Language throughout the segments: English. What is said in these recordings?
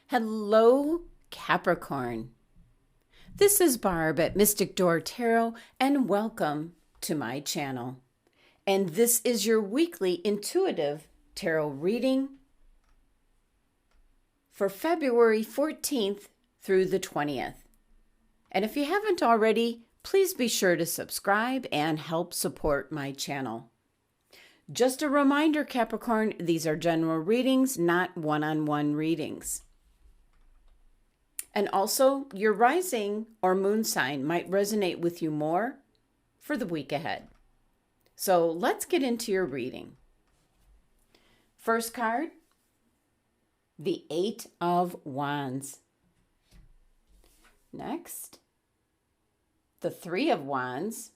Hello, Capricorn. This is Barb at Mystic Door Tarot, and welcome to my channel. And this is your weekly intuitive tarot reading for February 14th through the 20th. And if you haven't already, please be sure to subscribe and help support my channel. Just a reminder, Capricorn, these are general readings, not one-on-one readings. And also, your rising or moon sign might resonate with you more for the week ahead. So let's get into your reading. First card, the Eight of Wands. Next, the Three of Wands.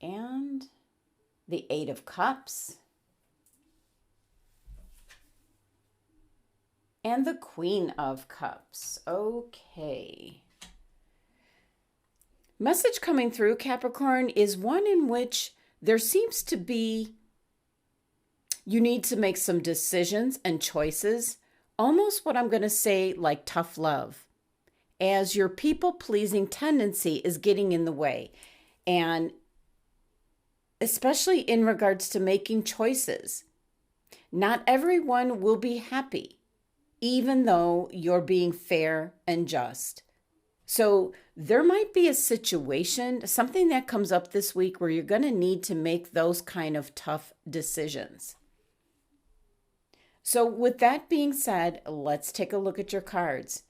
And the Eight of Cups. And the Queen of Cups. Okay. Message coming through, Capricorn, is one in which there seems to be, you need to make some decisions and choices, almost what I'm going to say like tough love, as your people-pleasing tendency is getting in the way. And especially in regards to making choices. Not everyone will be happy, even though you're being fair and just. So there might be a situation, something that comes up this week where you're going to need to make those kind of tough decisions. So with that being said, let's take a look at your cards.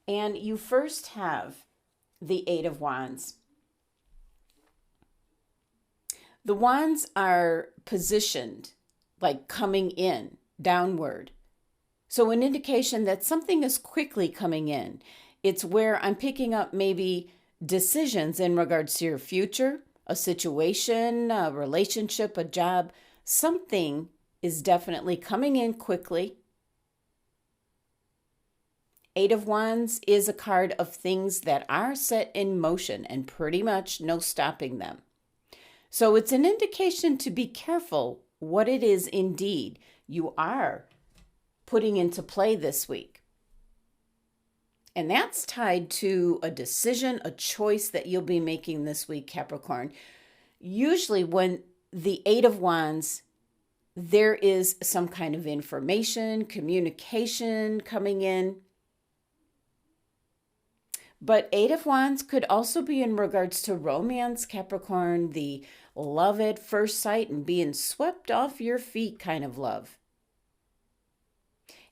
And you first have the Eight of Wands. The wands are positioned like coming in downward. So an indication that something is quickly coming in. It's where I'm picking up maybe decisions in regards to your future, a situation, a relationship, a job. Something is definitely coming in quickly. Eight of Wands is a card of things that are set in motion and pretty much no stopping them. So it's an indication to be careful what it is indeed you are putting into play this week. And that's tied to a decision, a choice that you'll be making this week, Capricorn. Usually when the Eight of Wands, there is some kind of information, communication coming in. But Eight of Wands could also be in regards to romance, Capricorn, the love at first sight and being swept off your feet kind of love.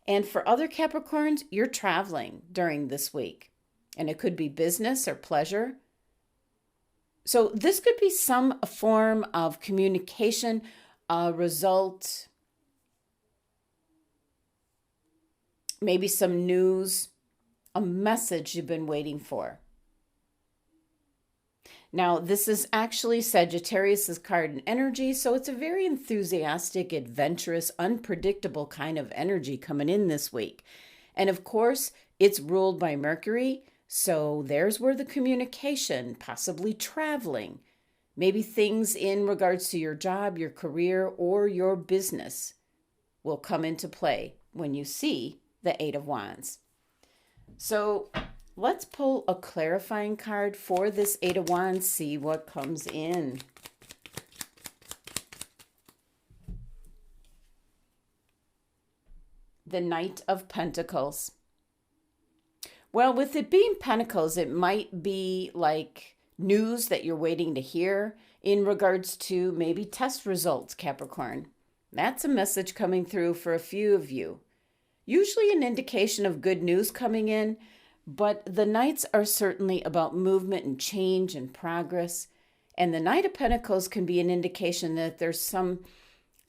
And for other Capricorns, you're traveling during this week. And it could be business or pleasure. So this could be some form of communication, a result, maybe some news, a message you've been waiting for. Now, this is actually Sagittarius's card and energy, so it's a very enthusiastic, adventurous, unpredictable kind of energy coming in this week. And of course, it's ruled by Mercury, so there's where the communication, possibly traveling, maybe things in regards to your job, your career, or your business will come into play when you see the Eight of Wands. So let's pull a clarifying card for this Eight of Wands, see what comes in. The Knight of Pentacles. Well, with it being Pentacles, it might be like news that you're waiting to hear in regards to maybe test results, Capricorn. That's a message coming through for a few of you. Usually an indication of good news coming in, but the Knights are certainly about movement and change and progress. And the Knight of Pentacles can be an indication that there's some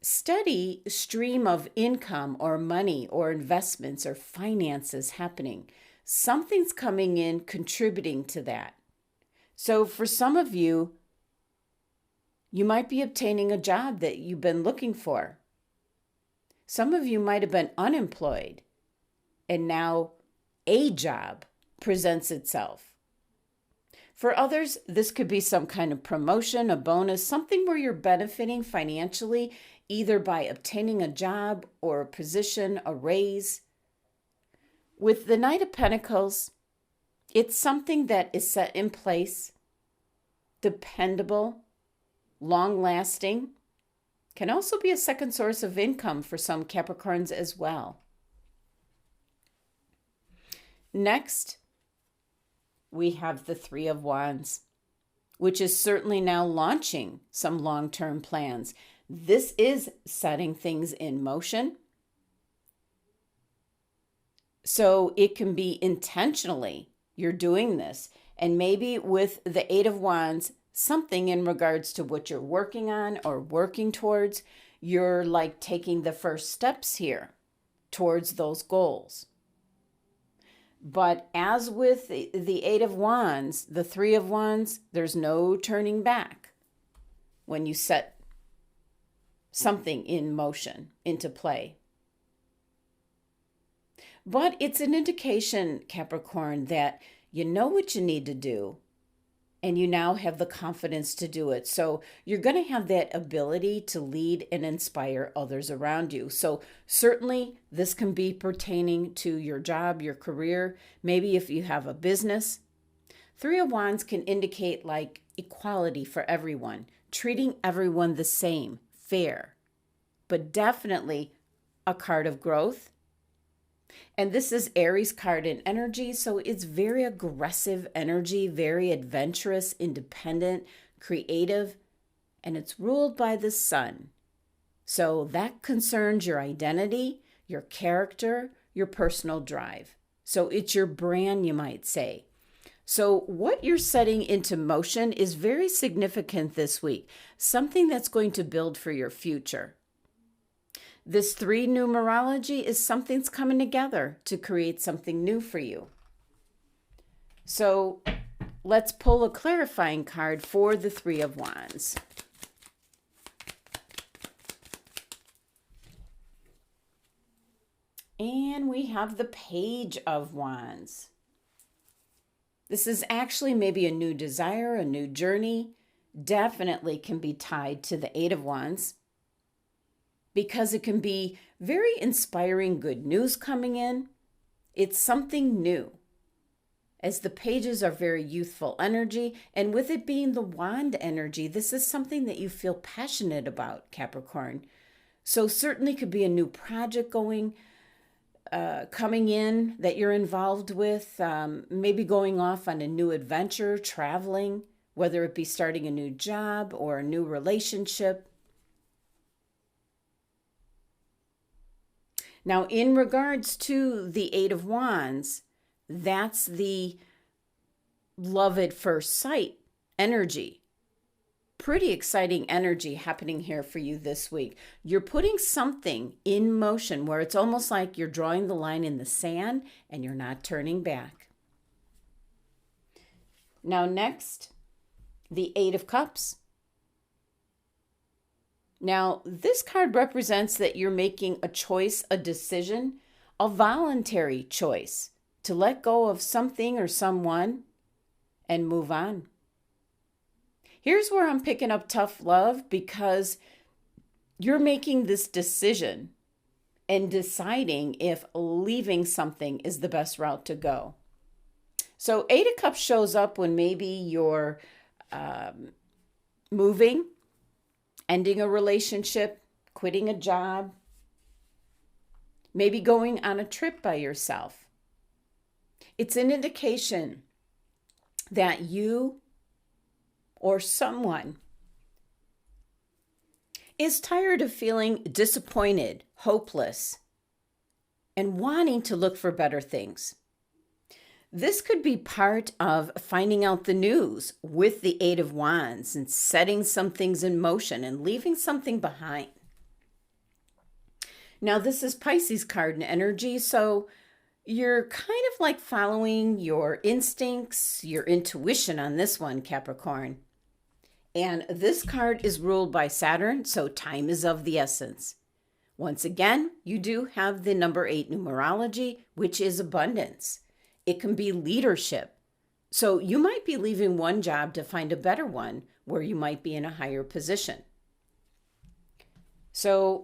steady stream of income or money or investments or finances happening. Something's coming in contributing to that. So for some of you, you might be obtaining a job that you've been looking for. Some of you might have been unemployed, and now a job presents itself. For others, this could be some kind of promotion, a bonus, something where you're benefiting financially, either by obtaining a job or a position, a raise. With the Knight of Pentacles, it's something that is set in place, dependable, long-lasting. Can also be a second source of income for some Capricorns as well. Next, we have the Three of Wands, which is certainly now launching some long-term plans. This is setting things in motion. So it can be intentionally you're doing this. And maybe with the Eight of Wands, something in regards to what you're working on or working towards, you're like taking the first steps here towards those goals. But as with the Eight of Wands, the Three of Wands, there's no turning back when you set something in motion, into play. But it's an indication, Capricorn, that you know what you need to do and you now have the confidence to do it. So you're going to have that ability to lead and inspire others around you. So certainly this can be pertaining to your job, your career, maybe if you have a business. Three of Wands can indicate like equality for everyone, treating everyone the same, fair, but definitely a card of growth. And this is Aries card in energy, so it's very aggressive energy, very adventurous, independent, creative, and it's ruled by the sun. So that concerns your identity, your character, your personal drive. So it's your brand, you might say. So what you're setting into motion is very significant this week, something that's going to build for your future. This 3 numerology is something's coming together to create something new for you. So let's pull a clarifying card for the 3 of Wands. And we have the Page of Wands. This is actually maybe a new desire, a new journey. Definitely can be tied to the 8 of Wands, because it can be very inspiring good news coming in. It's something new, as the pages are very youthful energy, and with it being the wand energy, this is something that you feel passionate about, Capricorn. So certainly could be a new project coming in that you're involved with, maybe going off on a new adventure, traveling, whether it be starting a new job or a new relationship. Now, in regards to the 8 of Wands, that's the love at first sight energy. Pretty exciting energy happening here for you this week. You're putting something in motion where it's almost like you're drawing the line in the sand and you're not turning back. Now, next, the 8 of Cups. Now, this card represents that you're making a choice, a decision, a voluntary choice to let go of something or someone and move on. Here's where I'm picking up tough love, because you're making this decision and deciding if leaving something is the best route to go. So 8 of Cups shows up when maybe you're moving, ending a relationship, quitting a job, maybe going on a trip by yourself. It's an indication that you or someone is tired of feeling disappointed, hopeless, and wanting to look for better things. This could be part of finding out the news with the 8 of Wands and setting some things in motion and leaving something behind. Now, this is Pisces card in energy, so you're kind of like following your instincts, your intuition on this one, Capricorn. And this card is ruled by Saturn, so time is of the essence. Once again, you do have the number 8 numerology, which is abundance. It can be leadership. So you might be leaving one job to find a better one where you might be in a higher position. So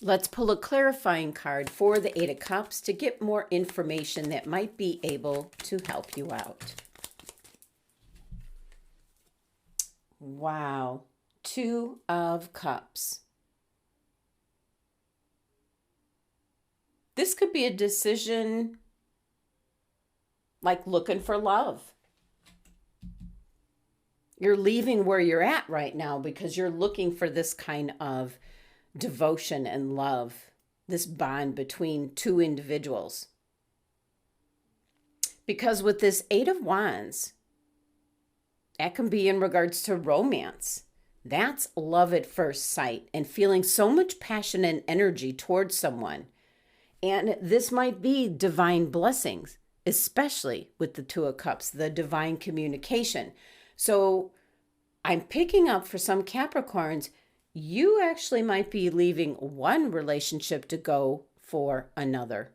let's pull a clarifying card for the Eight of Cups to get more information that might be able to help you out. Wow. Two of Cups. This could be a decision like looking for love. You're leaving where you're at right now because you're looking for this kind of devotion and love, this bond between two individuals. Because with this Eight of Wands, that can be in regards to romance. That's love at first sight and feeling so much passion and energy towards someone. And this might be divine blessings, especially with the Two of Cups, the divine communication. So I'm picking up for some Capricorns, you actually might be leaving one relationship to go for another.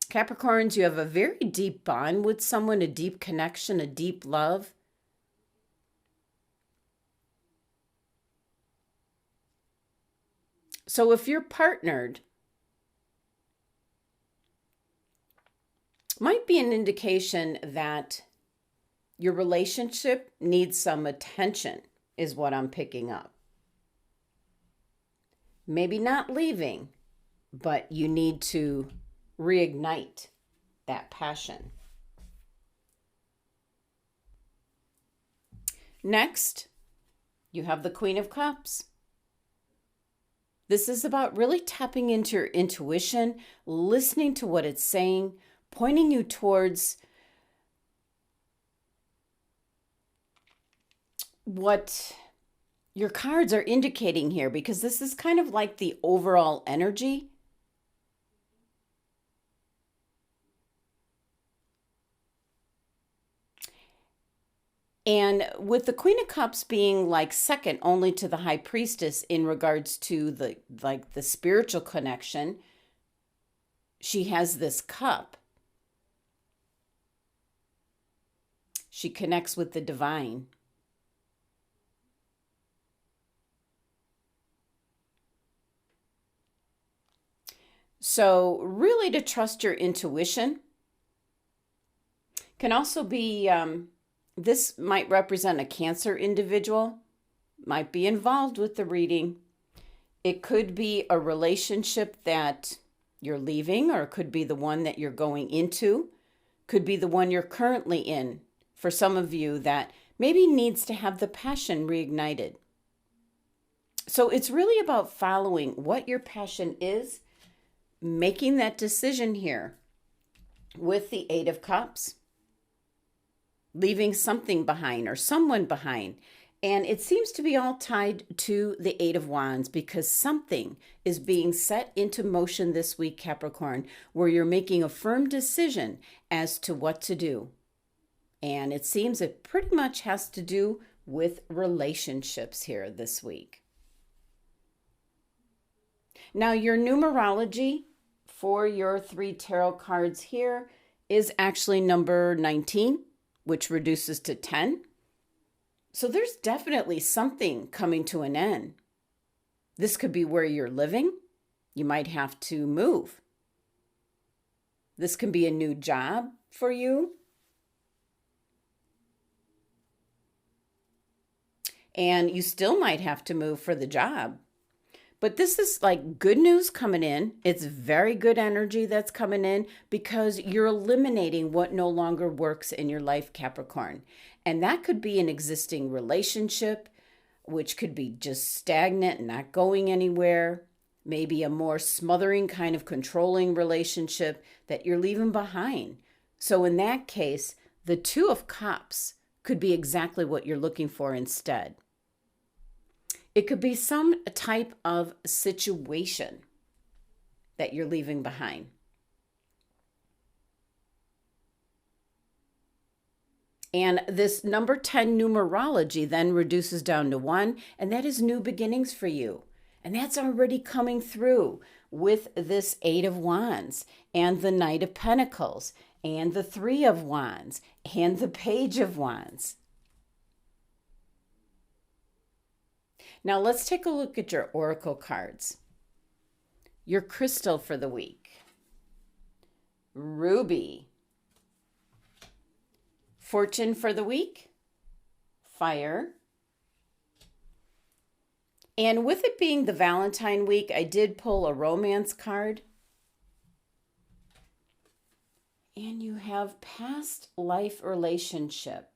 Capricorns, you have a very deep bond with someone, a deep connection, a deep love. So if you're partnered, might be an indication that your relationship needs some attention, is what I'm picking up. Maybe not leaving, but you need to reignite that passion. Next, you have the Queen of Cups. This is about really tapping into your intuition, listening to what it's saying, pointing you towards what your cards are indicating here, because this is kind of like the overall energy. And with the Queen of Cups being like second only to the High Priestess in regards to the spiritual connection, she has this cup. She connects with the divine. So really to trust your intuition. Can also be, this might represent a Cancer individual, might be involved with the reading. It could be a relationship that you're leaving, or it could be the one that you're going into, could be the one you're currently in. For some of you that maybe needs to have the passion reignited. So it's really about following what your passion is, making that decision here with the Eight of Cups, leaving something behind or someone behind. And it seems to be all tied to the Eight of Wands, because something is being set into motion this week, Capricorn, where you're making a firm decision as to what to do. And it seems it pretty much has to do with relationships here this week. Now, your numerology for your 3 tarot cards here is actually number 19, which reduces to 10. So there's definitely something coming to an end. This could be where you're living. You might have to move. This can be a new job for you. And you still might have to move for the job. But this is like good news coming in. It's very good energy that's coming in because you're eliminating what no longer works in your life, Capricorn. And that could be an existing relationship, which could be just stagnant and not going anywhere. Maybe a more smothering kind of controlling relationship that you're leaving behind. So in that case, the Two of Cups could be exactly what you're looking for instead. It could be some type of situation that you're leaving behind. And this number 10 numerology then reduces down to 1, and that is new beginnings for you. And that's already coming through with this Eight of Wands and the Knight of Pentacles and the Three of Wands and the Page of Wands. Now let's take a look at your oracle cards. Your crystal for the week. Ruby. Fortune for the week. Fire. And with it being the Valentine week, I did pull a romance card. And you have past life relationship.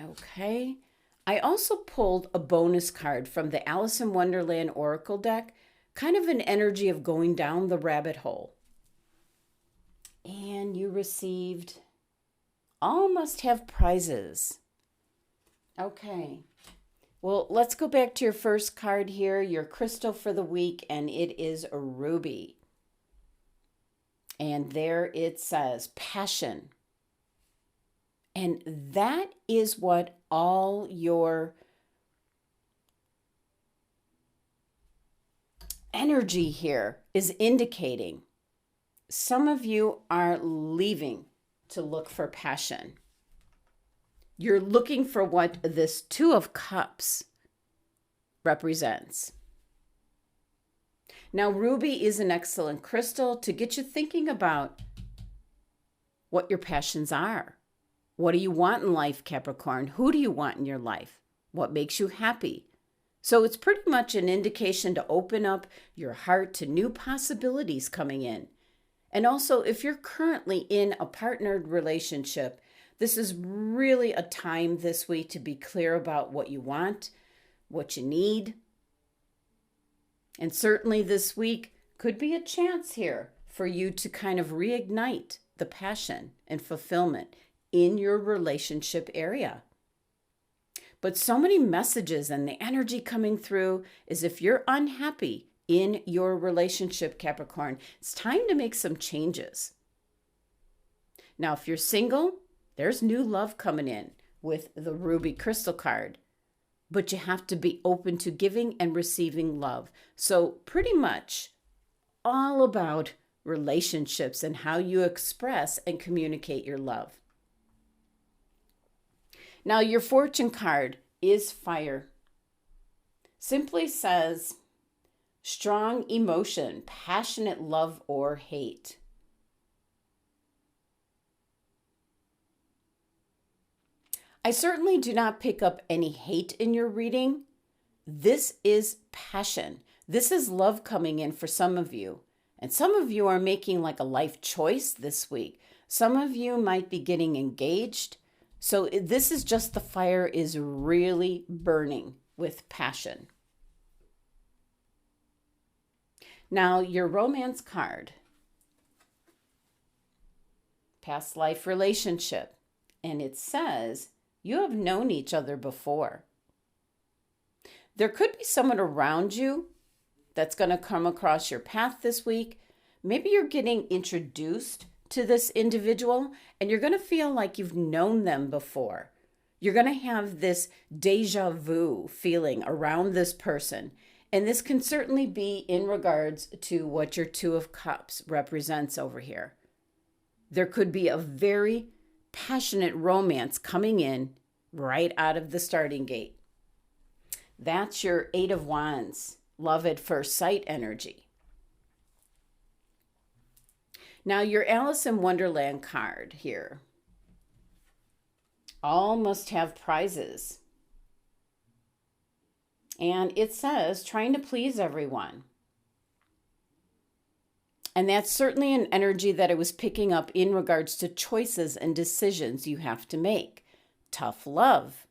Okay. I also pulled a bonus card from the Alice in Wonderland Oracle deck, kind of an energy of going down the rabbit hole. And you received all must have prizes. Okay. Well, let's go back to your first card here, your crystal for the week, and it is a ruby. And there it says passion. And that is what all your energy here is indicating. Some of you are leaving to look for passion. You're looking for what this Two of Cups represents. Now, ruby is an excellent crystal to get you thinking about what your passions are. What do you want in life, Capricorn? Who do you want in your life? What makes you happy? So it's pretty much an indication to open up your heart to new possibilities coming in. And also, if you're currently in a partnered relationship, this is really a time this week to be clear about what you want, what you need. And certainly this week could be a chance here for you to kind of reignite the passion and fulfillment in your relationship area. But so many messages and the energy coming through is if you're unhappy in your relationship, Capricorn, it's time to make some changes. Now, if you're single, there's new love coming in with the ruby crystal card. But you have to be open to giving and receiving love. So pretty much all about relationships and how you express and communicate your love. Now, your fortune card is fire. Simply says, strong emotion, passionate love or hate. I certainly do not pick up any hate in your reading. This is passion. This is love coming in for some of you. And some of you are making like a life choice this week. Some of you might be getting engaged. So this is just the fire is really burning with passion. Now, your romance card. Past life relationship. And it says, you have known each other before. There could be someone around you that's going to come across your path this week. Maybe you're getting introduced to this individual and you're going to feel like you've known them before. You're going to have this deja vu feeling around this person. And this can certainly be in regards to what your Two of Cups represents over here. There could be a very passionate romance coming in right out of the starting gate. That's your Eight of Wands, love at first sight energy. Now your Alice in Wonderland card here. All must have prizes. And it says trying to please everyone. And that's certainly an energy that I was picking up in regards to choices and decisions you have to make. Tough love.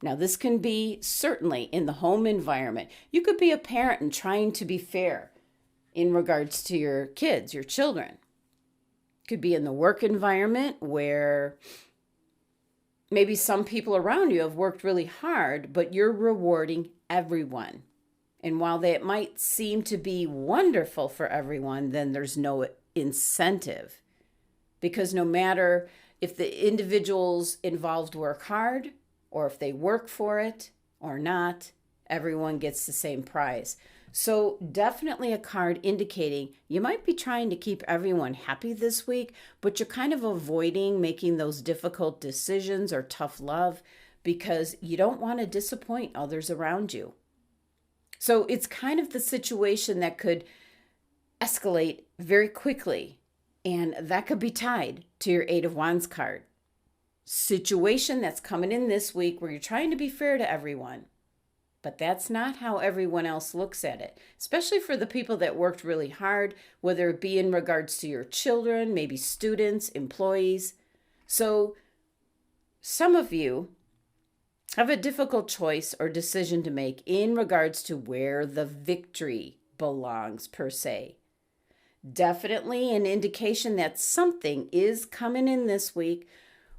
Now, this can be certainly in the home environment. You could be a parent and trying to be fair in regards to your kids, your children. Could be in the work environment where maybe some people around you have worked really hard, but you're rewarding everyone. And while that might seem to be wonderful for everyone, then there's no incentive. Because no matter if the individuals involved work hard, or if they work for it or not, everyone gets the same prize. So definitely a card indicating you might be trying to keep everyone happy this week, but you're kind of avoiding making those difficult decisions or tough love because you don't want to disappoint others around you. So it's kind of the situation that could escalate very quickly, and that could be tied to your Eight of Wands card. Situation that's coming in this week where you're trying to be fair to everyone, but that's not how everyone else looks at it, especially for the people that worked really hard, whether it be in regards to your children, maybe students, employees. So some of you have a difficult choice or decision to make in regards to where the victory belongs, per se. Definitely an indication that something is coming in this week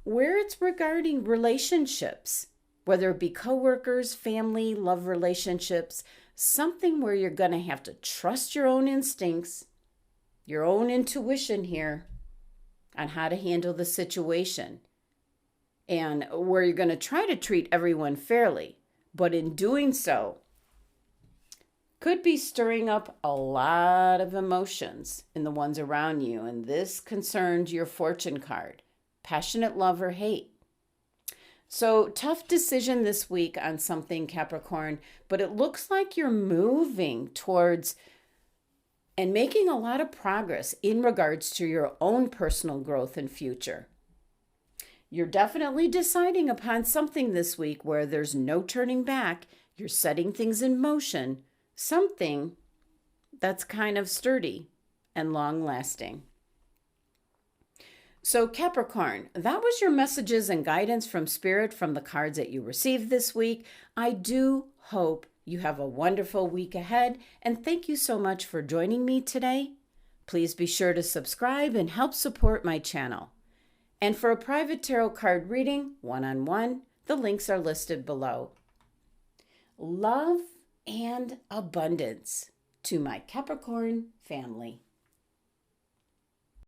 where it's regarding relationships, whether it be coworkers, family, love relationships, something where you're going to have to trust your own instincts, your own intuition here on how to handle the situation, and where you're going to try to treat everyone fairly. But in doing so, could be stirring up a lot of emotions in the ones around you. And this concerns your fortune card, passionate love or hate. So tough decision this week on something, Capricorn, but it looks like you're moving towards and making a lot of progress in regards to your own personal growth and future. You're definitely deciding upon something this week where there's no turning back. You're setting things in motion, something that's kind of sturdy and long-lasting. So Capricorn, that was your messages and guidance from Spirit from the cards that you received this week. I do hope you have a wonderful week ahead, and thank you so much for joining me today. Please be sure to subscribe and help support my channel. And for a private tarot card reading, one-on-one, the links are listed below. Love and abundance to my Capricorn family.